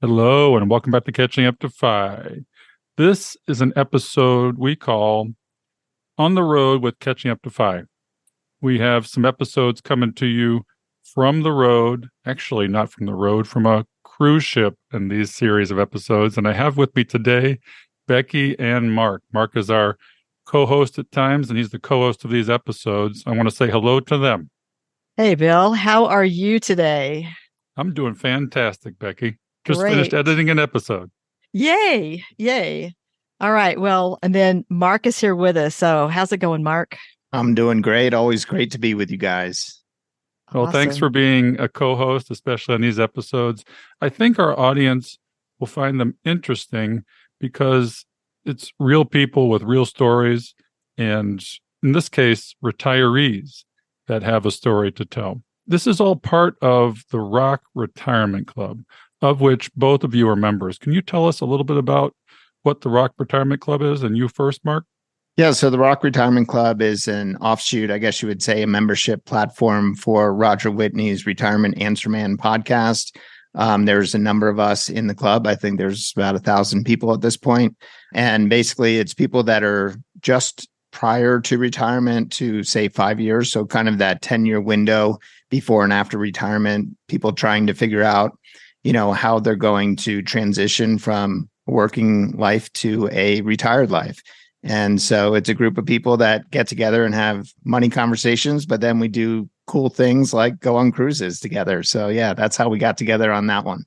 Hello, and welcome back to Catching Up to Fi. This is an episode we call On the Road with Catching Up to Fi. We have some episodes coming to you from the road, actually not from the road, from a cruise ship in these series of episodes. And I have with me today Becky and Mark. Mark is our co-host at times, and he's the co-host of these episodes. I want to say hello to them. Hey, Bill. How are you today? I'm doing fantastic, Becky. Just finished Great. editing an episode. Yay. Yay. All right. Well, and then Mark is here with us. So how's it going, Mark? I'm doing great. Always great to be with you guys. Well, thanks for Awesome. being a co-host, especially on these episodes. I think our audience will find them interesting because it's real people with real stories, and in this case, retirees that have a story to tell. This is all part of the Rock Retirement Club, of which both of you are members. Can you tell us a little bit about what the Rock Retirement Club is? And you first, Mark? Yeah, so the Rock Retirement Club is an offshoot, I guess you would say, a membership platform for Roger Whitney's Retirement Answer Man podcast. There's a number of us in the club. I think there's about 1,000 people at this point. And basically, it's people that are just prior to retirement to, say, 5 years. So kind of that 10-year window before and after retirement, people trying to figure out, how they're going to transition from working life to a retired life. And so it's a group of people that get together and have money conversations, but then we do cool things like go on cruises together. So yeah, that's how we got together on that one.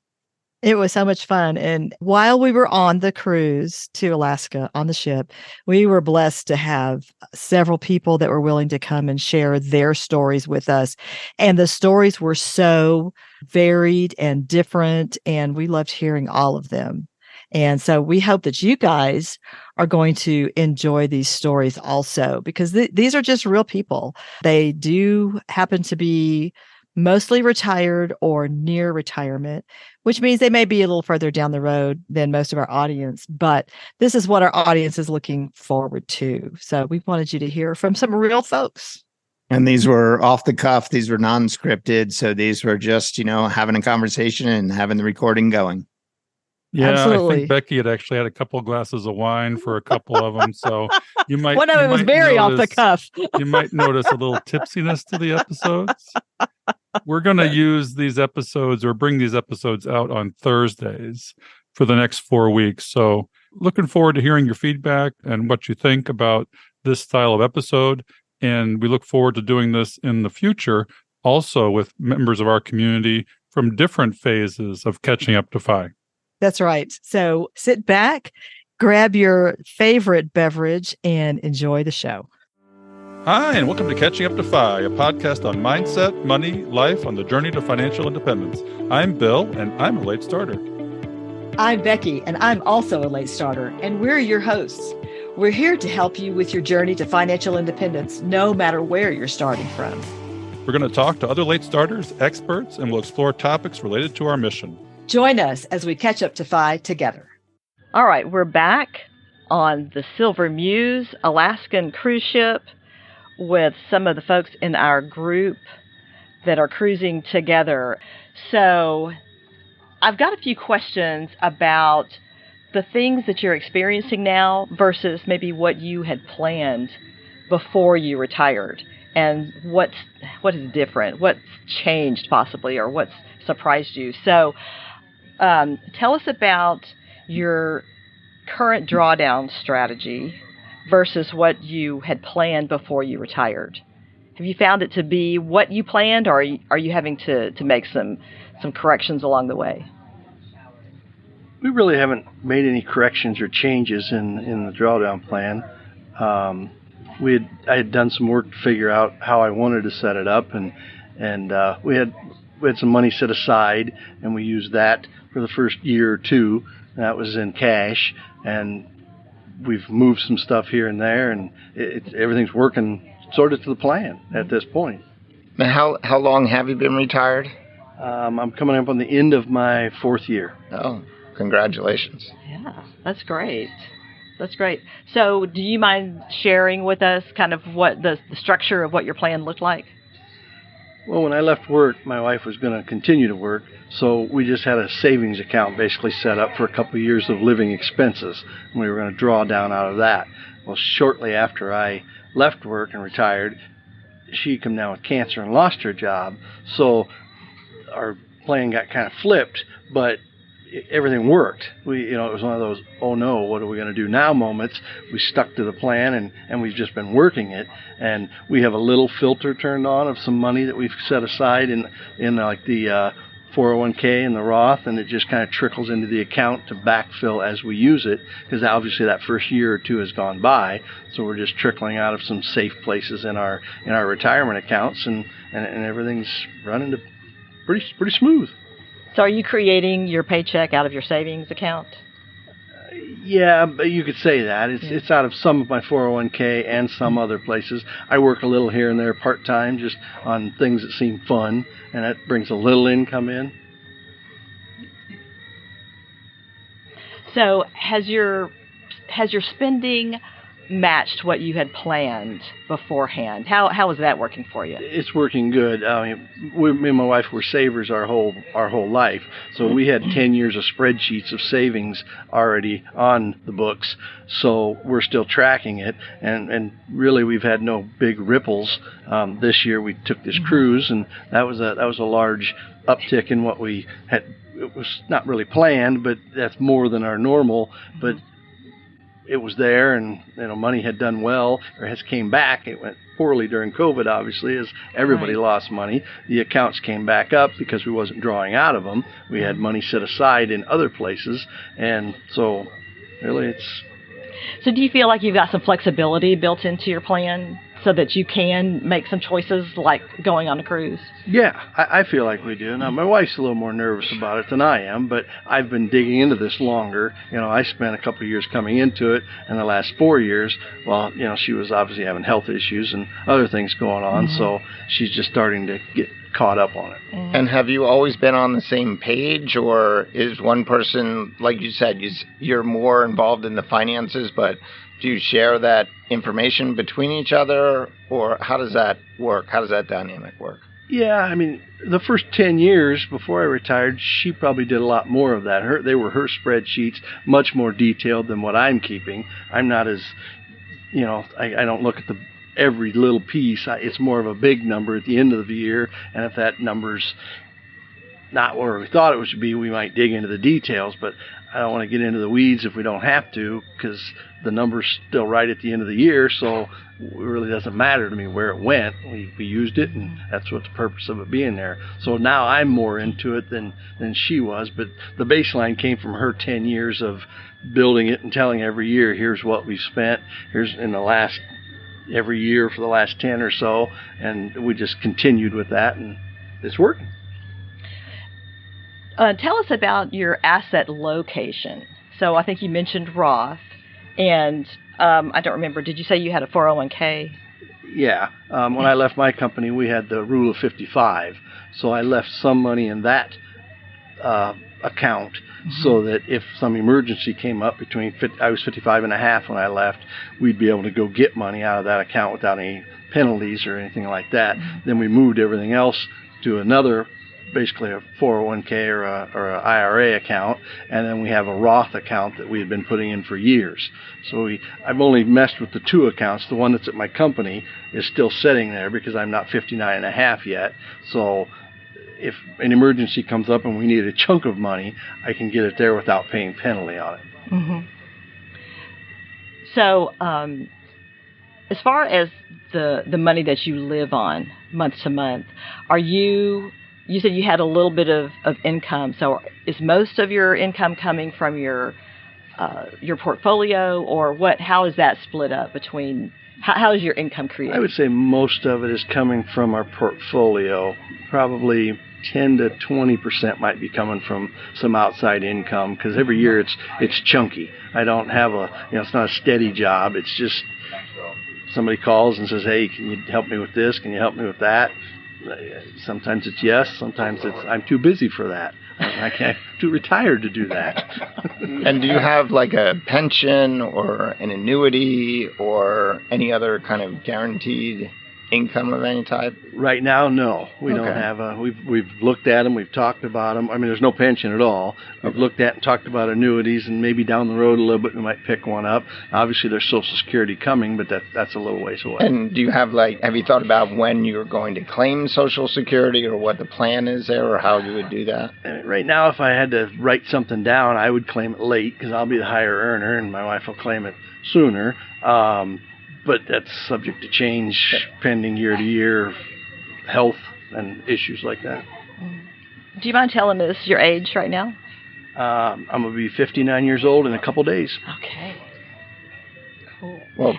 It was so much fun. And while we were on the cruise to Alaska on the ship, we were blessed to have several people that were willing to come and share their stories with us. And the stories were so varied and different, and we loved hearing all of them. And so we hope that you guys are going to enjoy these stories also, because these are just real people. They do happen to be mostly retired or near retirement, which means they may be a little further down the road than most of our audience. But this is what our audience is looking forward to. So we wanted you to hear from some real folks. And these were off the cuff. These were non-scripted. So these were just, having a conversation and having the recording going. Yeah, Absolutely. I think Becky had actually had a couple of glasses of wine for a couple of them. So you might One of it was very off the cuff. You might notice a little tipsiness to the episodes. We're going to use these episodes or bring these episodes out on Thursdays for the next 4 weeks. So looking forward to hearing your feedback and what you think about this style of episode. And we look forward to doing this in the future, also with members of our community from different phases of Catching Up to Fi. That's right. So sit back, grab your favorite beverage, and enjoy the show. Hi, and welcome to Catching Up to Fi, a podcast on mindset, money, life on the journey to financial independence. I'm Bill, and I'm a late starter. I'm Becky, and I'm also a late starter, and we're your hosts. We're here to help you with your journey to financial independence, no matter where you're starting from. We're going to talk to other late starters, experts, and we'll explore topics related to our mission. Join us as we catch up to Fi together. All right, we're back on the Silver Muse Alaskan cruise ship with some of the folks in our group that are cruising together. So I've got a few questions about the things that you're experiencing now versus maybe what you had planned before you retired, and what is different, what's changed possibly, or what's surprised you. So tell us about your current drawdown strategy versus what you had planned before you retired. Have you found it to be what you planned, or are you having to make some corrections along the way? We really haven't made any corrections or changes in the drawdown plan. I had done some work to figure out how I wanted to set it up, and we had some money set aside, and we used that for the first year or two. That was in cash, and we've moved some stuff here and there, and everything's working sort of to the plan at this point. Now, how long have you been retired? I'm coming up on the end of my 4th year. Oh, congratulations. Yeah, that's great. That's great. So do you mind sharing with us kind of what the structure of what your plan looked like? Well, when I left work, my wife was going to continue to work, so we just had a savings account basically set up for a couple of years of living expenses, and we were going to draw down out of that. Well, shortly after I left work and retired, she came down with cancer and lost her job, so our plan got kind of flipped, but everything worked. It was one of those, oh no, what are we going to do now moments. We stuck to the plan, and we've just been working it. And we have a little filter turned on of some money that we've set aside in like the 401k and the Roth, and it just kind of trickles into the account to backfill as we use it, because obviously that first year or two has gone by. So we're just trickling out of some safe places in our retirement accounts, and everything's running to pretty smooth. So are you creating your paycheck out of your savings account? Yeah, but you could say that. It's out of some of my 401k and some other places. I work a little here and there part-time just on things that seem fun, and that brings a little income in. So has your spending matched what you had planned beforehand? How is that working for you? It's working good. I mean, me and my wife were savers our whole life, so we had 10 years of spreadsheets of savings already on the books. So we're still tracking it, and really we've had no big ripples. This year we took this cruise, and that was a large uptick in what we had. It was not really planned, but that's more than our normal. But it was there, and money had done well, or has came back. It went poorly during COVID, obviously, as everybody lost money. The accounts came back up because we wasn't drawing out of them. We had money set aside in other places, and so really it's... So do you feel like you've got some flexibility built into your plan so that you can make some choices like going on a cruise? Yeah, I feel like we do. Now, my wife's a little more nervous about it than I am, but I've been digging into this longer. I spent a couple of years coming into it, and the last 4 years, well, she was obviously having health issues and other things going on, so she's just starting to get caught up on it. And have you always been on the same page, or is one person, like you said, you're more involved in the finances, but do you share that information between each other, or how does that work? How does that dynamic work? Yeah, I mean, the first 10 years before I retired, she probably did a lot more of that. They were her spreadsheets, much more detailed than what I'm keeping. I'm not as, I don't look at every little piece. It's more of a big number at the end of the year, and if that number's not where we thought it should be, we might dig into the details, but I don't want to get into the weeds if we don't have to, because the number's still right at the end of the year, so it really doesn't matter to me where it went. We used it, and that's what the purpose of it being there. So now I'm more into it than she was, but the baseline came from her 10 years of building it and telling every year, here's what we've spent, here's every year for the last 10 or so, and we just continued with that, and it's working. Tell us about your asset location. So I think you mentioned Roth, and I don't remember, did you say you had a 401k? Yeah. When I left my company, we had the rule of 55. So I left some money in that account so that if some emergency came up I was 55 and a half when I left, we'd be able to go get money out of that account without any penalties or anything like that. Then we moved everything else to another, basically a 401k or a IRA account, and then we have a Roth account that we had been putting in for years. So I've only messed with the two accounts. The one that's at my company is still sitting there because I'm not 59 and a half yet. So if an emergency comes up and we need a chunk of money, I can get it there without paying penalty on it. Mm-hmm. So as far as the money that you live on month to month, you said you had a little bit of income. So is most of your income coming from your portfolio, or what? How is that split up between? How is your income created? I would say most of it is coming from our portfolio. Probably 10 to 20% might be coming from some outside income, because every year it's chunky. I don't have it's not a steady job. It's just somebody calls and says, hey, can you help me with this? Can you help me with that? Sometimes it's yes. Sometimes it's I'm too busy for that. I'm too retired to do that. And do you have like a pension or an annuity or any other kind of guaranteed income of any type? Right now, no. We don't have a. We've looked at them. We've talked about them. I mean, there's no pension at all. We've looked at and talked about annuities, and maybe down the road a little bit we might pick one up. Obviously, there's Social Security coming, but that's a little ways away. And do you have have you thought about when you're going to claim Social Security, or what the plan is there, or how you would do that? Right now, if I had to write something down, I would claim it late because I'll be the higher earner, and my wife will claim it sooner. But that's subject to change pending year to year health and issues like that. Do you mind telling us your age right now? I'm going to be 59 years old in a couple days. Okay. Cool. Well,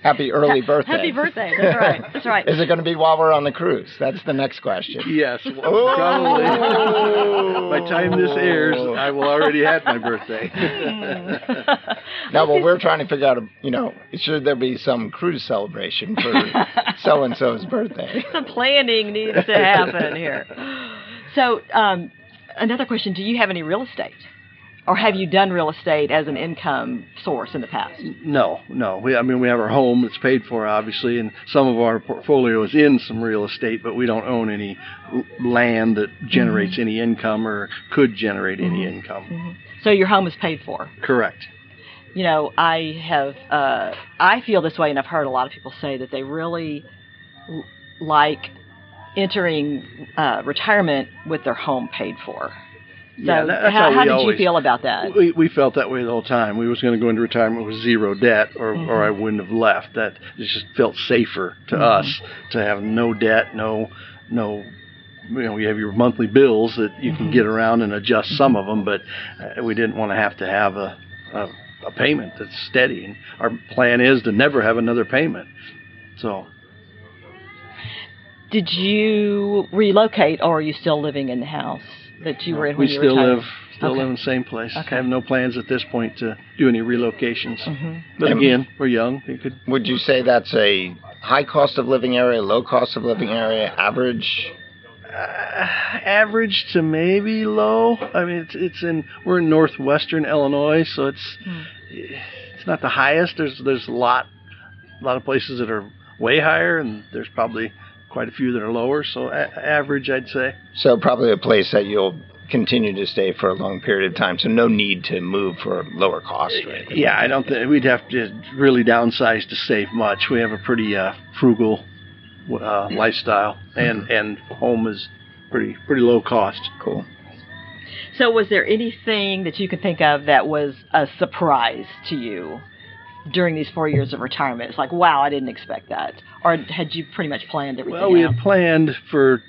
happy early birthday. Happy birthday. That's right. That's right. Is it going to be while we're on the cruise? That's the next question. Yes, probably. By the time this airs, I will already have my birthday. Now, well, we're trying to figure out, should there be some cruise celebration for so-and-so's birthday? Some planning needs to happen here. So, another question, do you have any real estate? Or have you done real estate as an income source in the past? No. We have our home that's paid for, obviously, and some of our portfolio is in some real estate, but we don't own any land that generates any income or could generate any income. Mm-hmm. So your home is paid for? Correct. I feel this way, and I've heard a lot of people say that they really like entering retirement with their home paid for. So that's how did you feel about that? We felt that way the whole time. We was going to go into retirement with zero debt, or I wouldn't have left. That it just felt safer to us to have no debt, no. You have your monthly bills that you can get around and adjust some of them, but we didn't want to have a payment that's steady. And our plan is to never have another payment. So. Did you relocate, or are you still living in the house that you were in when you retired? We still live in the same place. Okay. I have no plans at this point to do any relocations. But again, we're young. Would you say that's a high cost of living area, low cost of living area, average? Average to maybe low. I mean, we're in northwestern Illinois, so it's not the highest. There's a lot of places that are way higher, and there's probably quite a few that are lower, so average, I'd say. So probably a place that you'll continue to stay for a long period of time, so no need to move for lower cost, right? Yeah, I don't think we'd have to really downsize to save much. We have a pretty frugal lifestyle, and home is pretty low cost. Cool. So was there anything that you could think of that was a surprise to you during these 4 years of retirement? It's like, wow, I didn't expect that. Or had you pretty much planned everything Well, we had planned for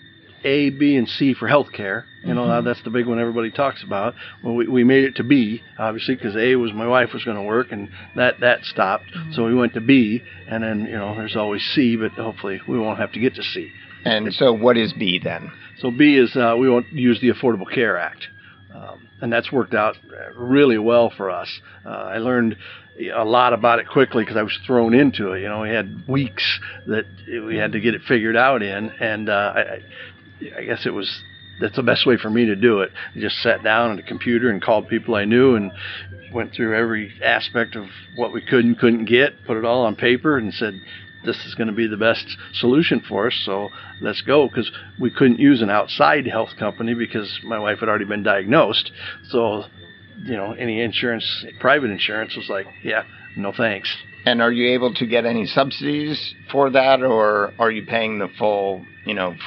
A, B, and C for health care. That's the big one everybody talks about. Well, we made it to B, obviously, because A was my wife was going to work, and that stopped. So we went to B, and then, there's always C, but hopefully we won't have to get to C. And so what is B then? So B is we won't use the Affordable Care Act. And that's worked out really well for us. I learned a lot about it quickly because I was thrown into it. We had weeks that we had to get it figured out in, and I guess that's the best way for me to do it. I just sat down on a computer and called people I knew and went through every aspect of what we could and couldn't get, put it all on paper, and said, this is going to be the best solution for us, so let's go, because we couldn't use an outside health company because my wife had already been diagnosed. So, any insurance, private insurance was like, yeah, no thanks. And are you able to get any subsidies for that, or are you paying the full,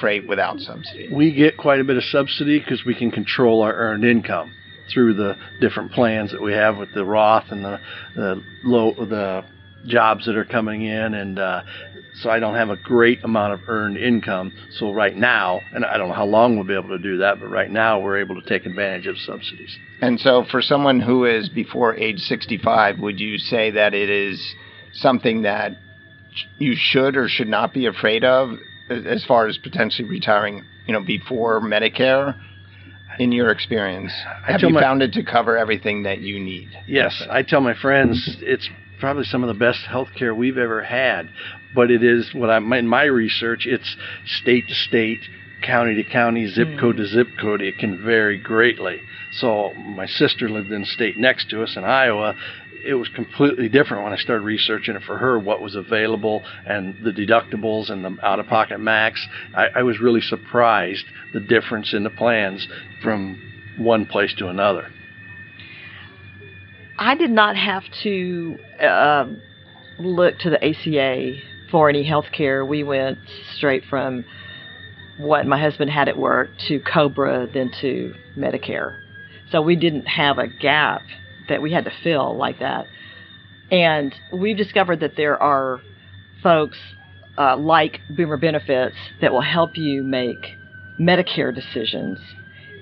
freight without subsidy? We get quite a bit of subsidy because we can control our earned income through the different plans that we have with the Roth and the jobs that are coming in, and so I don't have a great amount of earned income. So right now, and I don't know how long we'll be able to do that, but right now we're able to take advantage of subsidies. And so for someone who is before age 65, would you say that it is something that you should or should not be afraid of as far as potentially retiring, before Medicare? In your experience, have you found it to cover everything that you need? Yes, I tell my friends it's probably some of the best health care we've ever had, but it is in my research, it's state to state, county to county, zip code to zip code. It can vary greatly. So my sister lived in the state next to us in Iowa. it was completely different when I started researching it for her, what was available and the deductibles and the out-of-pocket max. I was really surprised the difference in the plans from one place to another. I did not have to look to the ACA for any health care. We went straight from what my husband had at work to COBRA, then to Medicare. So we didn't have a gap that we had to fill like that. And we've discovered that there are folks like Boomer Benefits that will help you make Medicare decisions.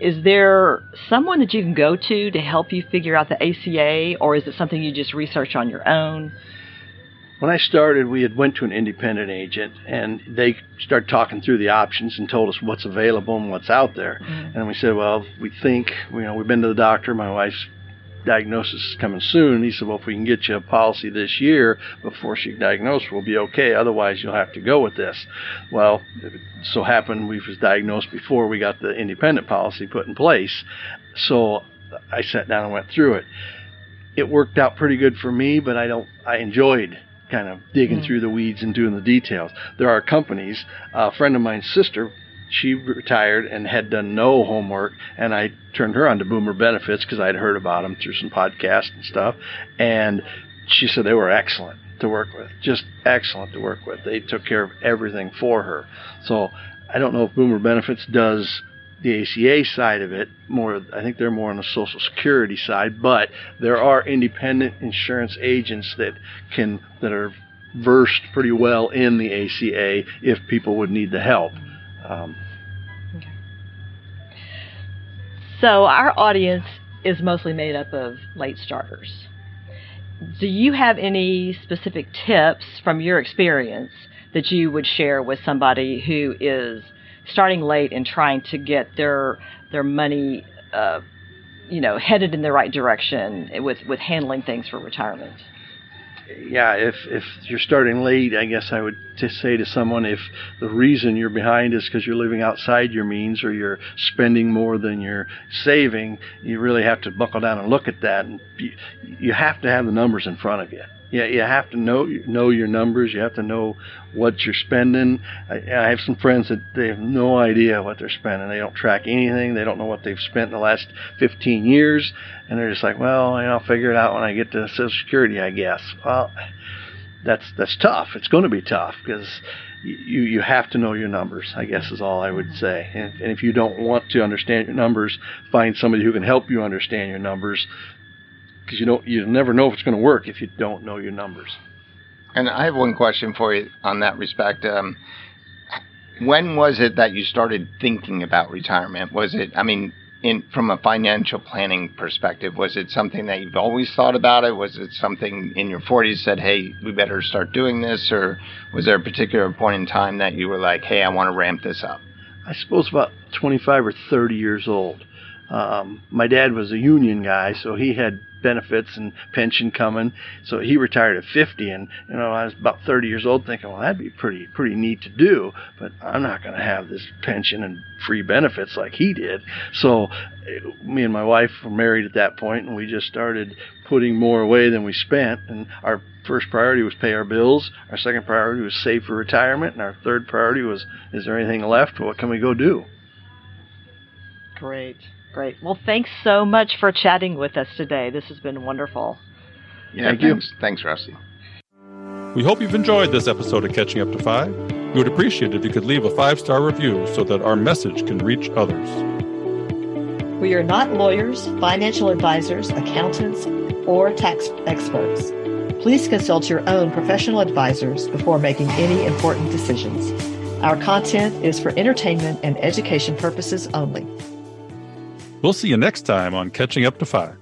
Is there someone that you can go to help you figure out the ACA, or is it something you just research on your own? When I started, we had went to an independent agent, and they started talking through the options and told us what's available and what's out there. Mm-hmm. And we said, well, we think, we've been to the doctor. My wife's diagnosis is coming soon. And he said, well, if we can get you a policy this year before she's diagnosed, we'll be okay. Otherwise, you'll have to go with this. Well, it so happened we was diagnosed before we got the independent policy put in place. So I sat down and went through it. It worked out pretty good for me, but I enjoyed kind of digging through the weeds and doing the details. There are companies, a friend of mine's sister, she retired and had done no homework, and I turned her on to Boomer Benefits because I'd heard about them through some podcasts and stuff, and she said they were excellent to work with, just excellent to work with. They took care of everything for her. So I don't know if Boomer Benefits does the ACA side of it more. I think they're more on the Social Security side, but there are independent insurance agents that are versed pretty well in the ACA if people would need the help. Okay. So our audience is mostly made up of late starters. Do you have any specific tips from your experience that you would share with somebody who is starting late and trying to get their money, headed in the right direction with handling things for retirement? Yeah, if you're starting late, I guess I would just say to someone, if the reason you're behind is because you're living outside your means or you're spending more than you're saving, you really have to buckle down and look at that. And you have to have the numbers in front of you. Yeah, you have to know your numbers. You have to know what you're spending. I have some friends that they have no idea what they're spending. They don't track anything. They don't know what they've spent in the last 15 years. And they're just like, well, I'll figure it out when I get to Social Security, I guess. Well, that's tough. It's going to be tough because you have to know your numbers, I guess is all I would say. And if you don't want to understand your numbers, find somebody who can help you understand your numbers, because you never know if it's going to work if you don't know your numbers. And I have one question for you on that respect. When was it that you started thinking about retirement? Was it, from a financial planning perspective, was it something that you've always thought about it? Was it something in your 40s said, hey, we better start doing this? Or was there a particular point in time that you were like, hey, I want to ramp this up? I suppose about 25 or 30 years old. My dad was a union guy, so he had benefits and pension coming. So he retired at 50, and I was about 30 years old thinking, well, that'd be pretty neat to do, but I'm not going to have this pension and free benefits like he did. So me and my wife were married at that point, and we just started putting more away than we spent. And our first priority was pay our bills. Our second priority was save for retirement. And our third priority was, is there anything left? What can we go do? Great. Well, thanks so much for chatting with us today. This has been wonderful. Yeah, thank you. Thanks, Rusty. We hope you've enjoyed this episode of Catching Up to 5. We would appreciate it if you could leave a 5-star review so that our message can reach others. We are not lawyers, financial advisors, accountants, or tax experts. Please consult your own professional advisors before making any important decisions. Our content is for entertainment and education purposes only. We'll see you next time on Catching Up to 5.